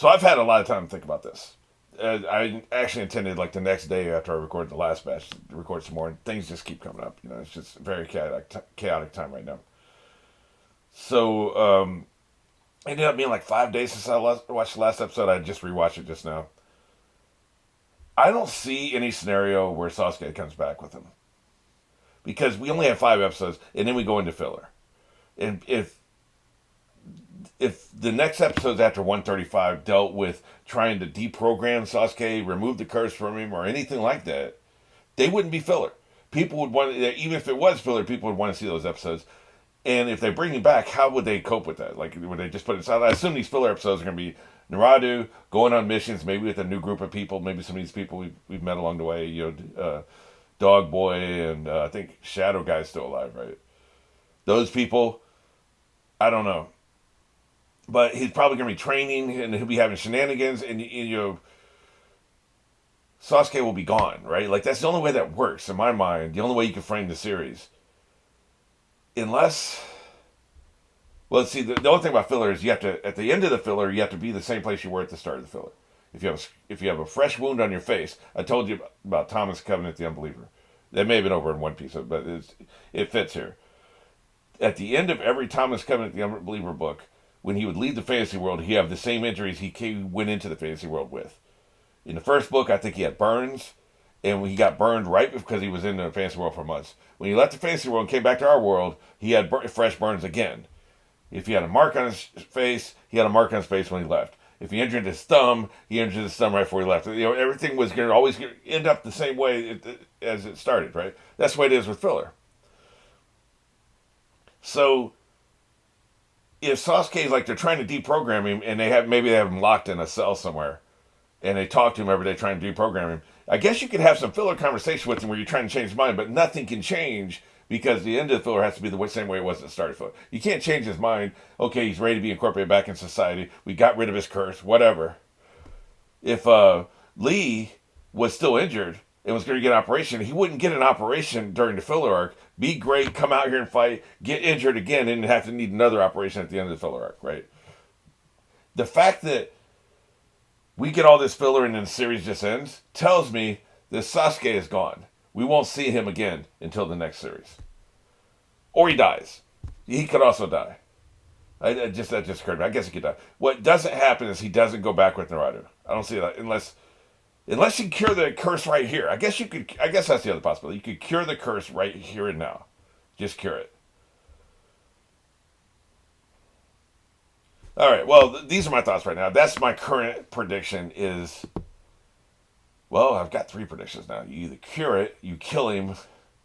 So I've had a lot of time to think about this. I actually intended like the next day after I recorded the last batch to record some more, and things just keep coming up. It's just a very chaotic time right now. So it ended up being like 5 days since I watched the last episode. I just rewatched it just now. I don't see any scenario where Sasuke comes back with him because we only have 5 episodes, and then we go into filler. And if the next episodes after 135 dealt with trying to deprogram Sasuke, remove the curse from him, or anything like that, they wouldn't be filler. People would want, even if it was filler, people would want to see those episodes. And if they bring him back, how would they cope with that? Like, would they just put it aside? I assume these filler episodes are going to be Naruto going on missions, maybe with a new group of people, maybe some of these people we've met along the way. Dog Boy and I think Shadow Guy's still alive, right? Those people, I don't know. But he's probably going to be training, and he'll be having shenanigans, and Sasuke will be gone, right? Like that's the only way that works in my mind. The only way you can frame the series, unless, well, see, the only thing about filler is you have to at the end of the filler you have to be the same place you were at the start of the filler. If you have a fresh wound on your face, I told you about Thomas Covenant the Unbeliever. That may have been over in One Piece, but it fits here. At the end of every Thomas Covenant the Unbeliever book, when he would leave the fantasy world, he have the same injuries he went into the fantasy world with. In the first book, I think he had burns, and he got burned right because he was in the fantasy world for months. When he left the fantasy world and came back to our world, he had fresh burns again. If he had a mark on his face, he had a mark on his face when he left. If he injured his thumb, he injured his thumb right before he left. Everything was going to always end up the same way as it started, right? That's the way it is with filler. So if Sasuke is like they're trying to deprogram him, and maybe they have him locked in a cell somewhere, and they talk to him every day trying to deprogram him, I guess you could have some filler conversation with him where you're trying to change his mind, but nothing can change because the end of the filler has to be the same way it was at the start of the filler. You can't change his mind. Okay, he's ready to be incorporated back in society. We got rid of his curse, whatever. If Lee was still injured and was going to get an operation, he wouldn't get an operation during the filler arc. Be great, come out here and fight, get injured again, and have to need another operation at the end of the filler arc, right? The fact that we get all this filler and then the series just ends tells me that Sasuke is gone. We won't see him again until the next series. Or he dies. He could also die. That just occurred to me. I guess he could die. What doesn't happen is he doesn't go back with Naruto. I don't see that unless you cure the curse right here. I guess that's the other possibility. You could cure the curse right here and now. Just cure it. All right. Well, these are my thoughts right now. That's my current prediction. Well, I've got 3 predictions now. You either cure it, you kill him,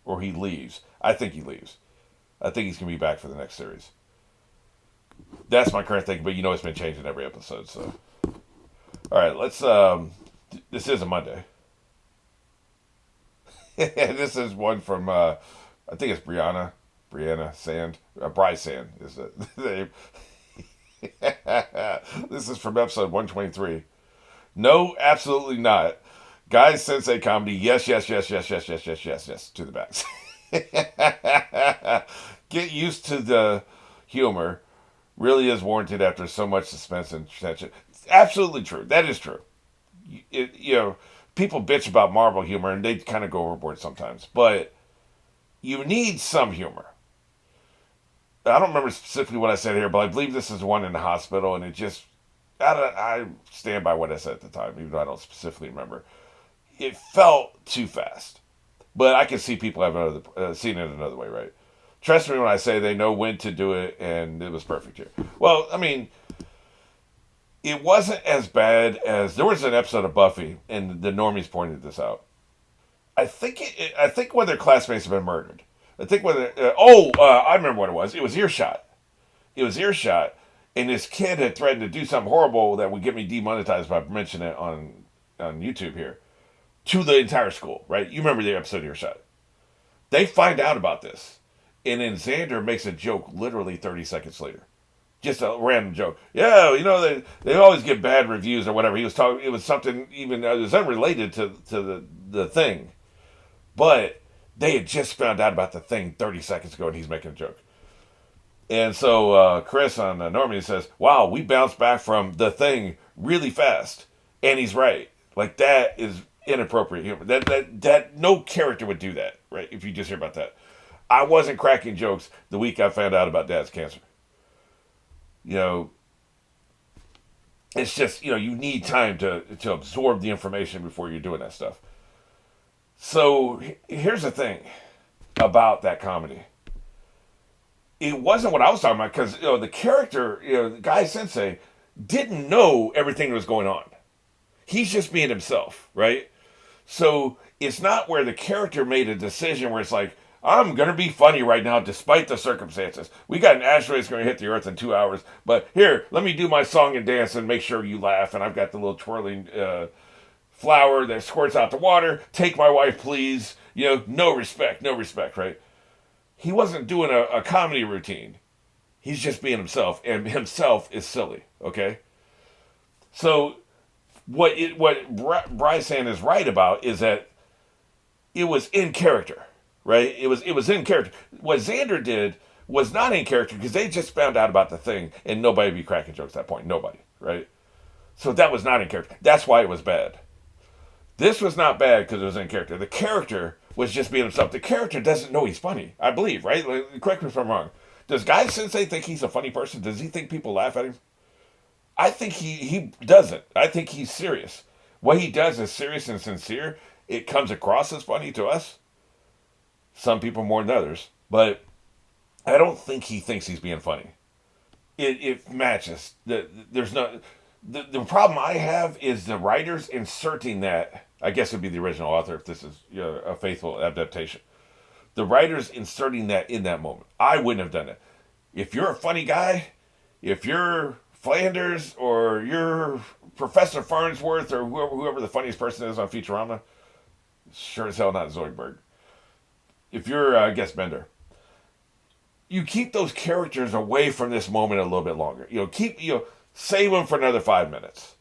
or he leaves. I think he leaves. I think he's gonna be back for the next series. That's my current thinking, but it's been changing every episode. So, all right, let's. This is a Monday. This is one from I think it's Brianna Sand. Bryce Sand is the name. This is from episode 123. No, absolutely not. Guys, Sensei comedy. Yes, yes, yes, yes, yes, yes, yes, yes, yes. To the max. Get used to the humor. Really is warranted after so much suspense and tension. Absolutely true. That is true. People bitch about Marvel humor and they kind of go overboard sometimes, but you need some humor. I don't remember specifically what I said here, but I believe this is one in the hospital, and I stand by what I said at the time, even though I don't specifically remember. It felt too fast, but I can see people have seen it another way, right? Trust me when I say they know when to do it, and it was perfect here. Well, I mean, it wasn't as bad as there was an episode of Buffy, and the normies pointed this out. I think one of their classmates have been murdered. I think whether I remember what it was. It was Earshot. It was Earshot, and this kid had threatened to do something horrible that would get me demonetized by mentioning it on YouTube here to the entire school. Right? You remember the episode of Earshot? They find out about this, and then Xander makes a joke literally 30 seconds later. Just a random joke. Yeah, they always get bad reviews or whatever. He was talking. It was something even it was unrelated to the thing, but they had just found out about the thing 30 seconds ago, and he's making a joke. And so Chris on Normandy says, "Wow, we bounced back from the thing really fast," and he's right. Like that is inappropriate humor. That no character would do that, right? If you just hear about that, I wasn't cracking jokes the week I found out about Dad's cancer. You know, it's just you need time to absorb the information before you're doing that stuff. So here's the thing about that comedy. It wasn't what I was talking about because the character, the guy Sensei, didn't know everything that was going on. He's just being himself, right? So it's not where the character made a decision where it's like, I'm gonna be funny right now despite the circumstances. We got an asteroid that's gonna hit the Earth in 2 hours, but here, let me do my song and dance and make sure you laugh. And I've got the little twirling flower that squirts out the water. Take my wife, please. No respect, no respect, right? He wasn't doing a comedy routine. He's just being himself, and himself is silly. Okay, so what Bryson is right about is that it was in character, right? It was in character. What Xander did was not in character because they just found out about the thing, and nobody would be cracking jokes at that point. Nobody, right? So that was not in character. That's why it was bad. This was not bad because it was in character. The character was just being himself. The character doesn't know he's funny, I believe, right? Like, correct me if I'm wrong. Does Guy Sensei think he's a funny person? Does he think people laugh at him? I think he doesn't. I think he's serious. What he does is serious and sincere. It comes across as funny to us. Some people more than others. But I don't think he thinks he's being funny. It matches. There's no the problem I have is the writers inserting that. I guess it would be the original author if this is a faithful adaptation. The writers inserting that in that moment. I wouldn't have done it. If you're a funny guy, if you're Flanders or you're Professor Farnsworth or whoever the funniest person is on Futurama, sure as hell not Zoidberg. If you're, I guess, Bender, you keep those characters away from this moment a little bit longer. Save them for another 5 minutes.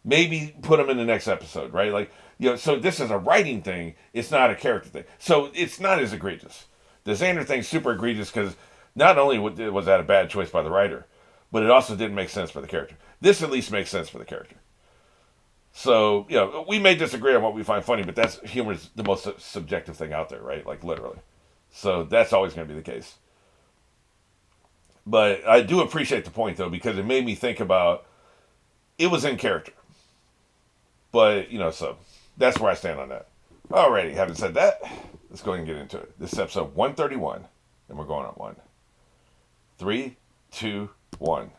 Maybe put them in the next episode, right? Like, so this is a writing thing. It's not a character thing. So it's not as egregious. The Xander thing's super egregious because not only was that a bad choice by the writer, but it also didn't make sense for the character. This at least makes sense for the character. So, we may disagree on what we find funny, but that's humor is the most subjective thing out there, right? Like, literally. So that's always going to be the case. But I do appreciate the point, though, because it made me think about it was in character. But, so that's where I stand on that. Alrighty, having said that, let's go ahead and get into it. This is episode 131, and we're going on one. 3, 2, 1.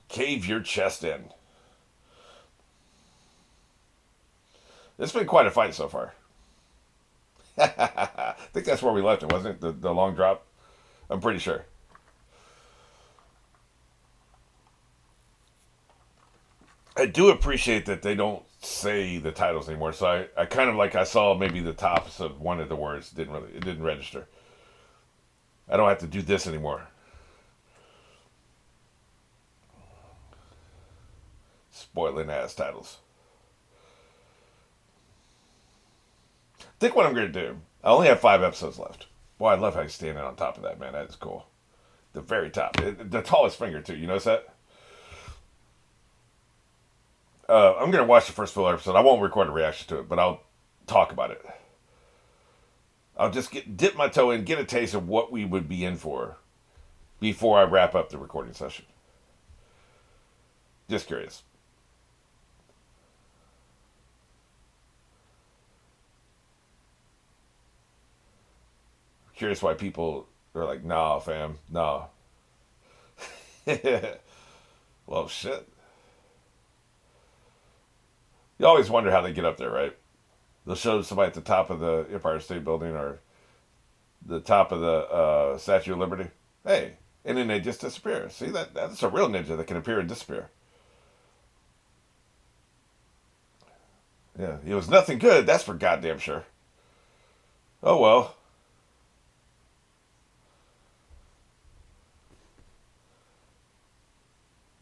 Cave your chest in. It's been quite a fight so far. I think that's where we left it, wasn't it? The long drop? I'm pretty sure. I do appreciate that they don't say the titles anymore. So I kind of like I saw maybe the tops of one of the words it didn't register. I don't have to do this anymore. Spoiling ass titles. Think what I'm gonna do. I only have 5 episodes left. Boy, I love how he's standing on top of that, man. That is cool. The very top. The tallest finger too. You notice that? I'm gonna watch the first full episode. I won't record a reaction to it, but I'll talk about it. I'll just dip my toe in, get a taste of what we would be in for before I wrap up the recording session. Just curious. Curious why people are like, nah, fam, nah. Well, shit. You always wonder how they get up there, right? They'll show somebody at the top of the Empire State Building or the top of the Statue of Liberty. Hey, and then they just disappear. See, that's a real ninja that can appear and disappear. Yeah, it was nothing good. That's for goddamn sure. Oh well.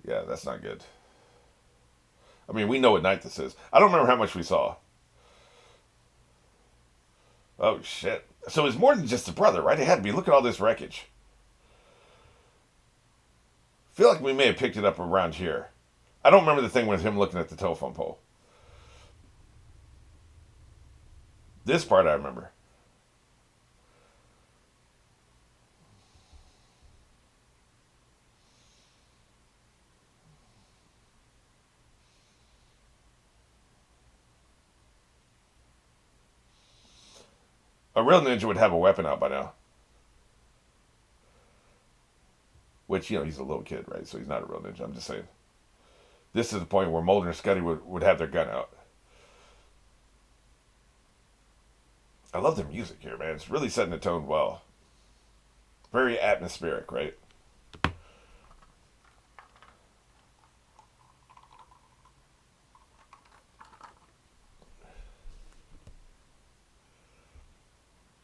Yeah, that's not good. I mean, we know what night this is. I don't remember how much we saw. Oh shit. So it's more than just the brother, right? It had to be. Look at all this wreckage. I feel like we may have picked it up around here. I don't remember the thing with him looking at the telephone pole. This part I remember. A real ninja would have a weapon out by now. Which, he's a little kid, right? So he's not a real ninja. I'm just saying. This is the point where Mulder and Scully would have their gun out. I love their music here, man. It's really setting the tone well. Very atmospheric, right?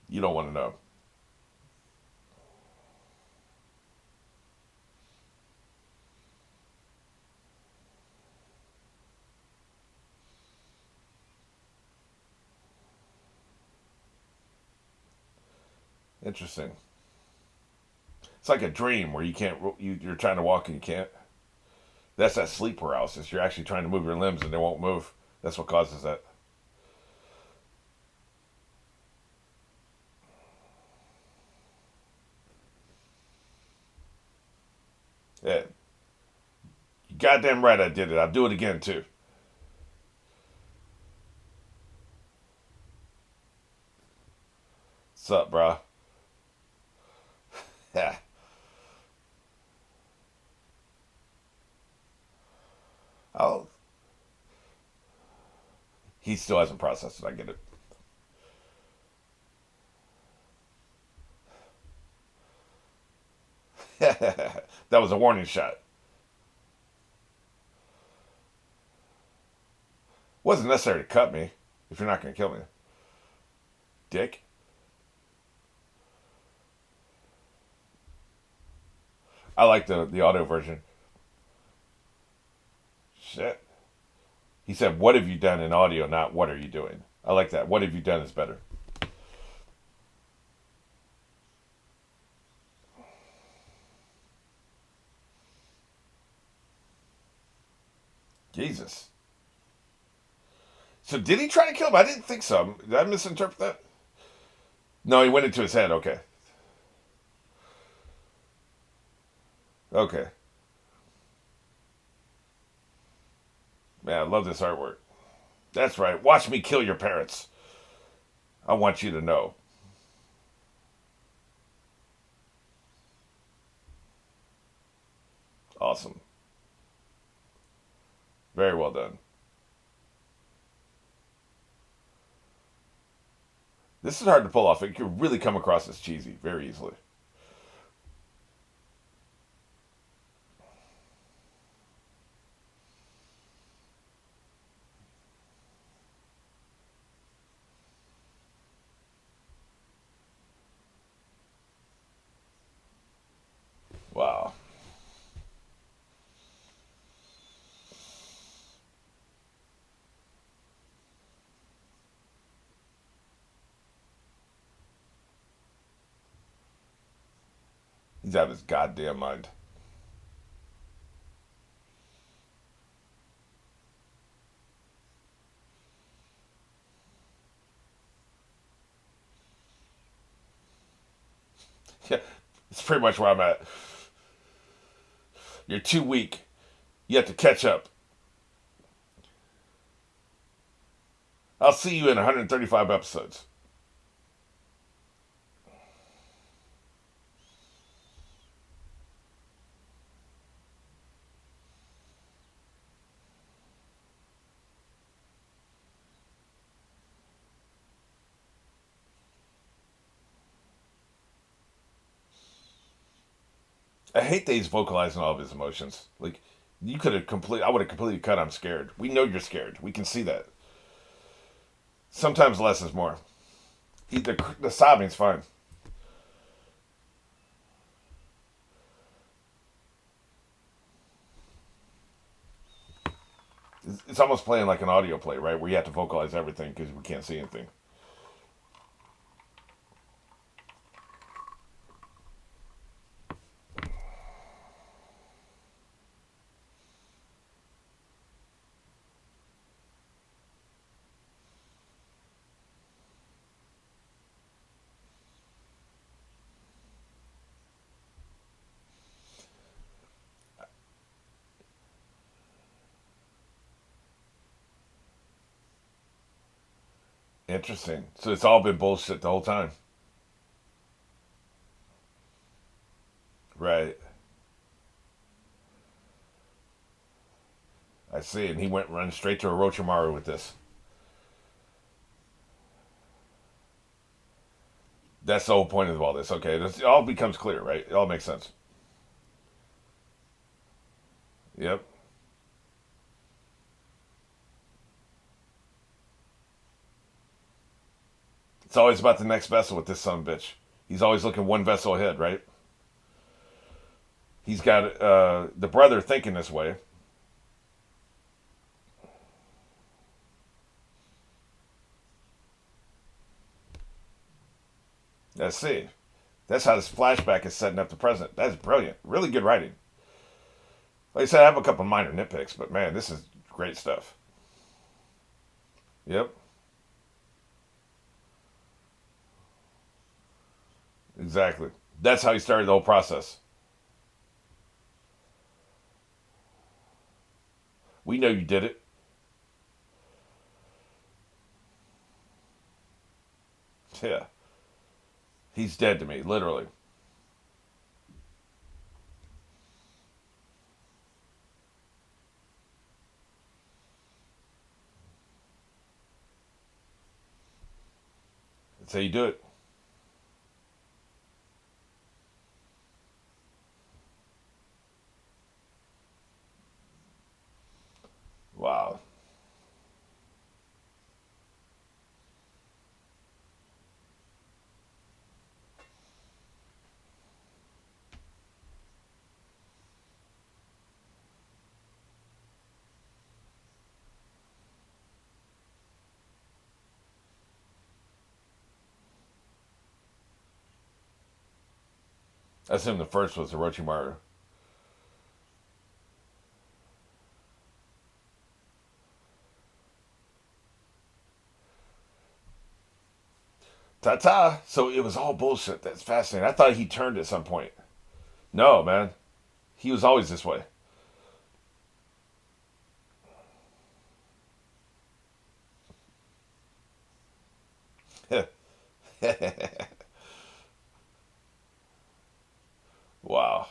You don't want to know. Interesting. It's like a dream where you can't. You're trying to walk and you can't. That's that sleep paralysis. You're actually trying to move your limbs and they won't move. That's what causes that. Yeah, you goddamn right I did it. I'll do it again too. What's up, bro? Yeah. Oh, he still hasn't processed it. I get it. That was a warning shot. Wasn't necessary to cut me if you're not going to kill me, dick. I like the audio version. Shit. He said, "What have you done in audio? Not what are you doing." I like that. What have you done is better. Jesus. So did he try to kill him? I didn't think so. Did I misinterpret that? No, he went into his head. Okay. Okay. Man, I love this artwork. That's right. Watch me kill your parents. I want you to know. Awesome. Very well done. This is hard to pull off. It could really come across as cheesy very easily. Wow. He's out of his goddamn mind. Yeah, it's pretty much where I'm at. You're too weak. You have to catch up. I'll see you in 135 episodes. I hate that he's vocalizing all of his emotions. Like, you could have complete. I would have completely cut. I'm scared. We know you're scared. We can see that. Sometimes less is more. The sobbing's fine. It's almost playing like an audio play, right? Where you have to vocalize everything because we can't see anything. Interesting. So it's all been bullshit the whole time. Right. I see. And he went running straight to Orochimaru with this. That's the whole point of all this. Okay, it all becomes clear, right? It all makes sense. Yep. It's always about the next vessel with this son of a bitch. He's always looking one vessel ahead, right? He's got the brother thinking this way. Let's see. That's how this flashback is setting up the present. That's brilliant. Really good writing. Like I said, I have a couple minor nitpicks, but man, this is great stuff. Yep, exactly. That's how he started the whole process. We know you did it. Yeah, he's dead to me, literally. That's how you do it. Wow. I assume the first was Orochimaru. Ta ta. So it was all bullshit. That's fascinating. I thought he turned at some point. No, man. He was always this way. Wow.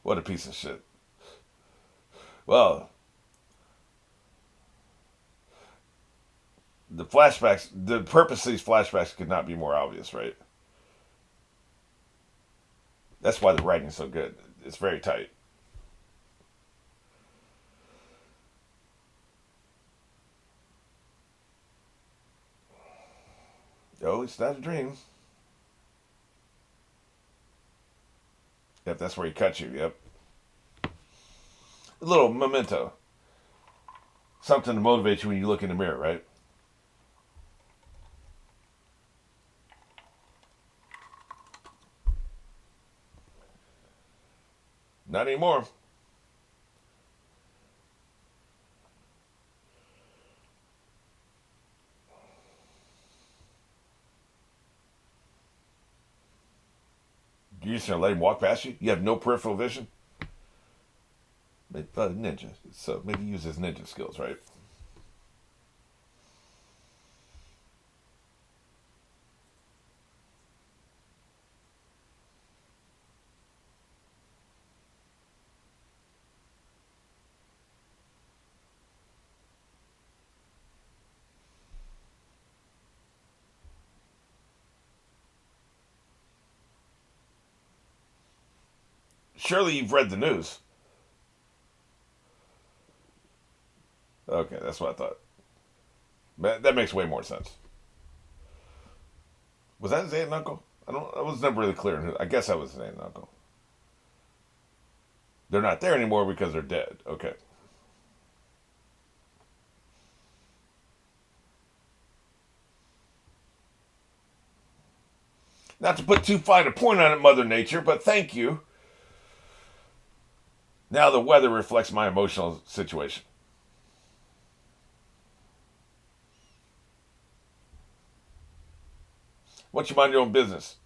What a piece of shit. Well, the flashbacks, the purpose of these flashbacks could not be more obvious, right? That's why the writing's so good. It's very tight. Oh, it's not a dream. Yep, that's where he cut you. Yep. A little memento. Something to motivate you when you look in the mirror, right? Not anymore. You're just gonna let him walk past you? You have no peripheral vision? Ninja. So maybe use his ninja skills, right? Surely you've read the news. Okay, that's what I thought. That makes way more sense. Was that his aunt and uncle? I don't. I was never really clear. I guess that was his aunt and uncle. They're not there anymore because they're dead. Okay. Not to put too fine a point on it, Mother Nature, but thank you. Now the weather reflects my emotional situation. Once you mind your own business.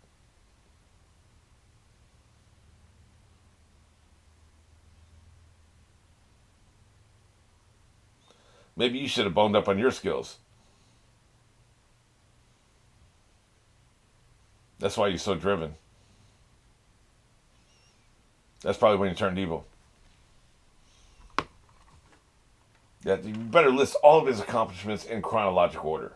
Maybe you should have boned up on your skills. That's why you're so driven. That's probably when you turned evil. Yeah, you better list all of his accomplishments in chronological order.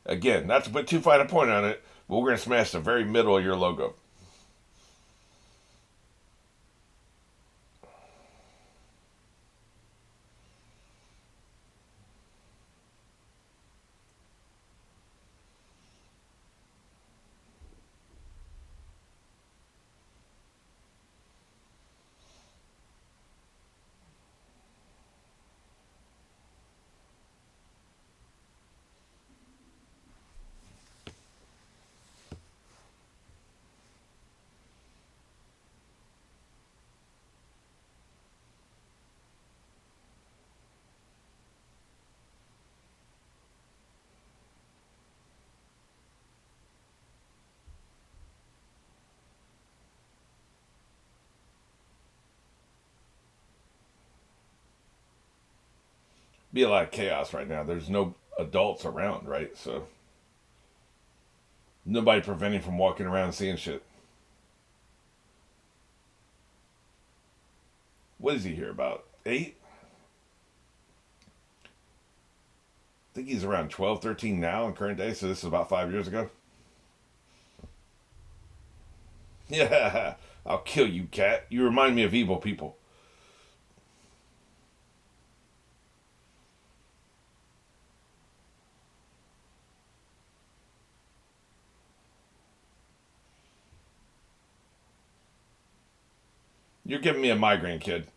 Again, not to put too fine a point on it, but we're going to smash the very middle of your logo. Be a lot of chaos right now. There's no adults around, right? So nobody preventing from walking around and seeing shit. What is he here about? 8? I think he's around 12, 13 now in current day, so this is about 5 years ago. Yeah, I'll kill you, cat. You remind me of evil people. You're giving me a migraine, kid.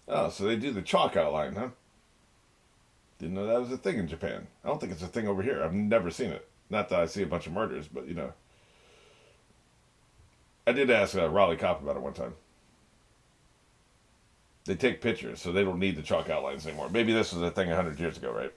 Oh, so they do the chalk outline, huh? Didn't know that was a thing in Japan. I don't think it's a thing over here. I've never seen it. Not that I see a bunch of murders, but you know. I did ask Raleigh Cop about it one time. They take pictures, so they don't need the chalk outlines anymore. Maybe this was a thing 100 years ago, right?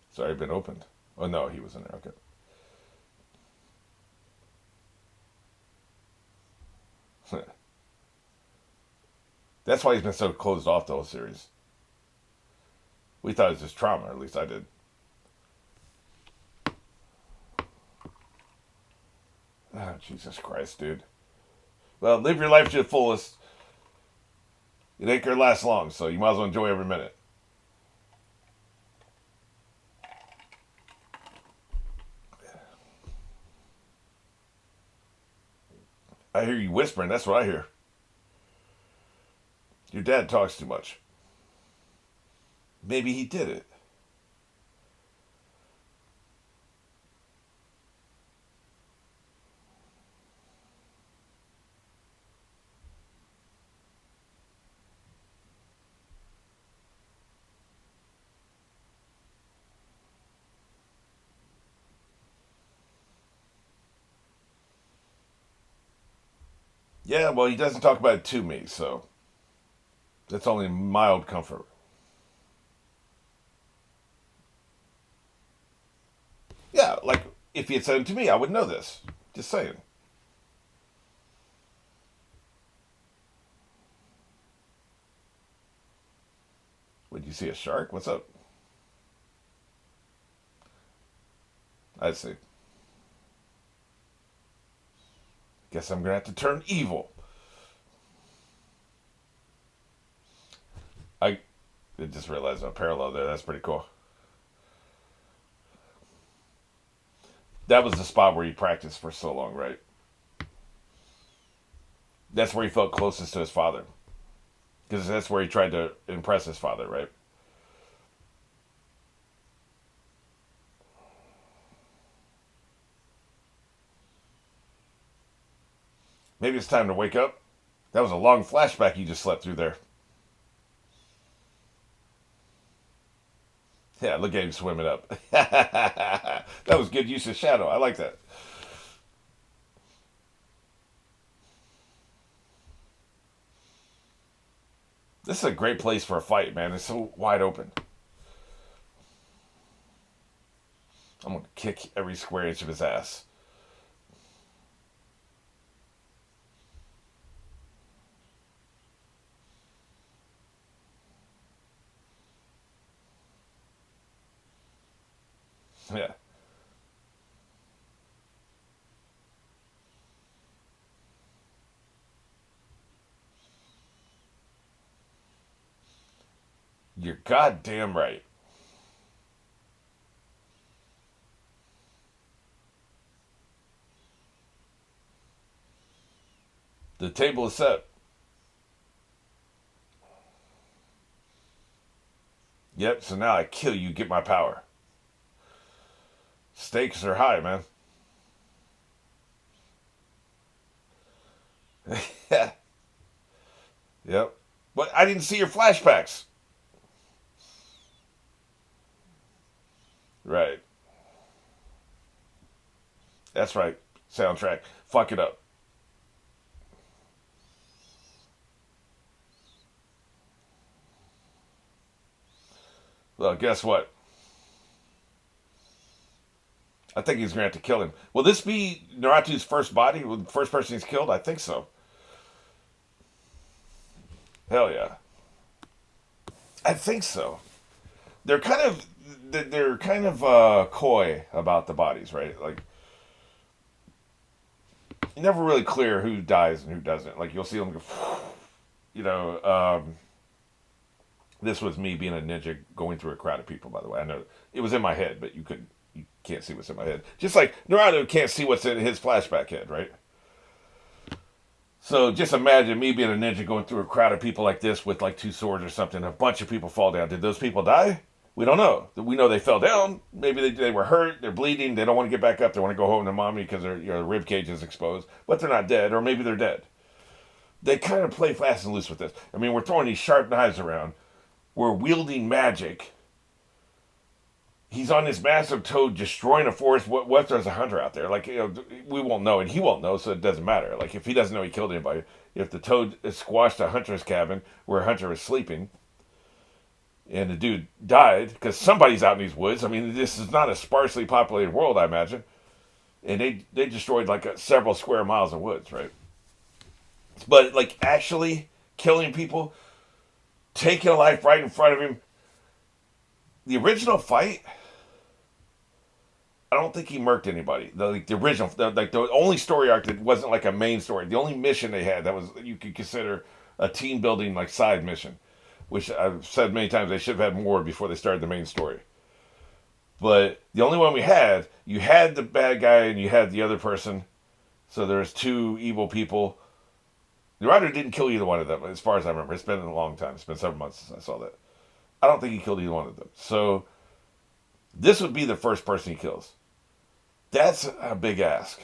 It's already been opened. Oh, no, he was in there. Okay. That's why he's been so closed off the whole series. We thought it was just trauma, or at least I did. Oh, Jesus Christ, dude. Well, live your life to the fullest. It ain't gonna last long, so you might as well enjoy every minute. I hear you whispering. That's what I hear. Your dad talks too much. Maybe he did it. Yeah, well, he doesn't talk about it to me, so that's only mild comfort. Yeah, like if he had said it to me, I would know this. Just saying. Would you see a shark? What's up? I see. Guess I'm gonna have to turn evil. I just realized a parallel there. That's pretty cool. That was the spot where he practiced for so long, right? That's where he felt closest to his father. Because that's where he tried to impress his father, right? Maybe it's time to wake up. That was a long flashback you just slept through there. Yeah, look at him swimming up. That was good use of shadow. I like that. This is a great place for a fight, man. It's so wide open. I'm gonna kick every square inch of his ass. Yeah. You're goddamn right. The table is set. Yep, so now I kill you, get my power. Stakes are high, man. Yeah. Yep. But I didn't see your flashbacks. Right. That's right. Soundtrack. Fuck it up. Well, guess what? I think he's going to have to kill him. Will this be Naruto's first body? The first person he's killed? I think so. Hell yeah. I think so. They're kind of coy about the bodies, right? Like never really clear who dies and who doesn't. Like you'll see them go, you know. This was me being a ninja going through a crowd of people. By the way, I know it was in my head, but you can't see what's in my head. Just like Naruto can't see what's in his flashback head, right? So just imagine me being a ninja going through a crowd of people like this with like two swords or something. A bunch of people fall down. Did those people die? We don't know. We know they fell down. Maybe they were hurt. They're bleeding. They don't want to get back up. They want to go home to mommy because their rib cage is exposed. But they're not dead, or maybe they're dead. They kind of play fast and loose with this. I mean, we're throwing these sharp knives around. We're wielding magic. He's on this massive toad destroying a forest. What if there's a hunter out there? Like, we won't know, and he won't know, so it doesn't matter. Like, if he doesn't know he killed anybody, if the toad squashed a hunter's cabin where a hunter was sleeping, and the dude died because somebody's out in these woods. I mean, this is not a sparsely populated world, I imagine. And they destroyed like several square miles of woods, right? But like actually killing people, taking a life right in front of him. The original fight, I don't think he murked anybody. The original, the only story arc that wasn't like a main story. The only mission they had that was you could consider a team building like side mission, which I've said many times they should have had more before they started the main story. But the only one we had, you had the bad guy and you had the other person. So there's two evil people. The writer didn't kill either one of them, as far as I remember. It's been a long time. It's been several months since I saw that. I don't think he killed either one of them. So this would be the first person he kills. That's a big ask.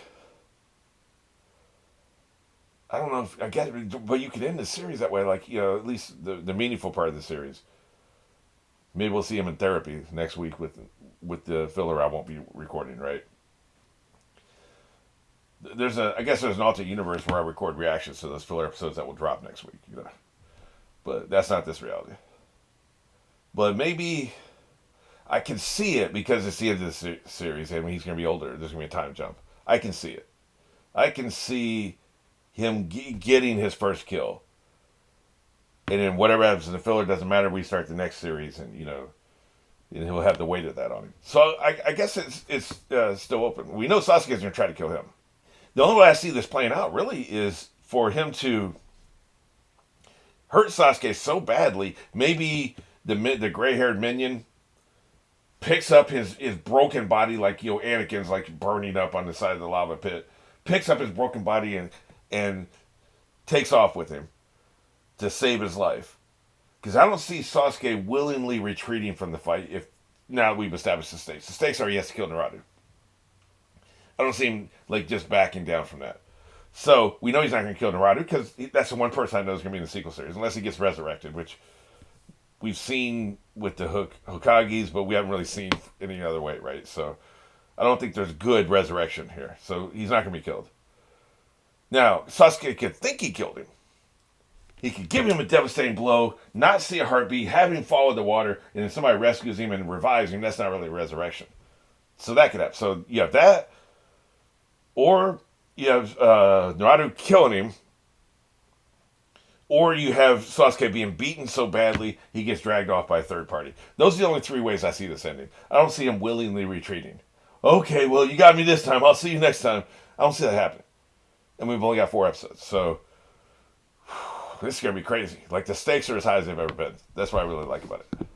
I don't know if I guess, but you could end the series that way, like at least the meaningful part of the series. Maybe we'll see him in therapy next week with the filler I won't be recording. Right? I guess there's an alternate universe where I record reactions to those filler episodes that will drop next week. But that's not this reality. But maybe I can see it because it's the end of the series. I mean, he's going to be older. There's going to be a time jump. I can see it. I can see him getting his first kill. And then whatever happens in the filler doesn't matter. We start the next series, and and he'll have the weight of that on him. So I guess it's still open. We know Sasuke's going to try to kill him. The only way I see this playing out really is for him to hurt Sasuke so badly. Maybe the gray haired minion picks up his broken body, like, Anakin's like burning up on the side of the lava pit, picks up his broken body and takes off with him to save his life. Because I don't see Sasuke willingly retreating from the fight if now that we've established the stakes. The stakes are he has to kill Naruto. I don't see him like just backing down from that. So we know he's not going to kill Naruto because that's the one person I know is going to be in the sequel series, unless he gets resurrected, which we've seen with the Hokages, but we haven't really seen any other way, right? So I don't think there's good resurrection here. So he's not going to be killed. Now, Sasuke could think he killed him. He could give him a devastating blow, not see a heartbeat, have him fall in the water, and then somebody rescues him and revives him. That's not really a resurrection. So that could happen. So you have that, or you have Naruto killing him, or you have Sasuke being beaten so badly he gets dragged off by a third party. Those are the only three ways I see this ending. I don't see him willingly retreating. Okay, well, you got me this time. I'll see you next time. I don't see that happening. And we've only got 4 episodes, so this is going to be crazy. Like, the stakes are as high as they've ever been. That's what I really like about it.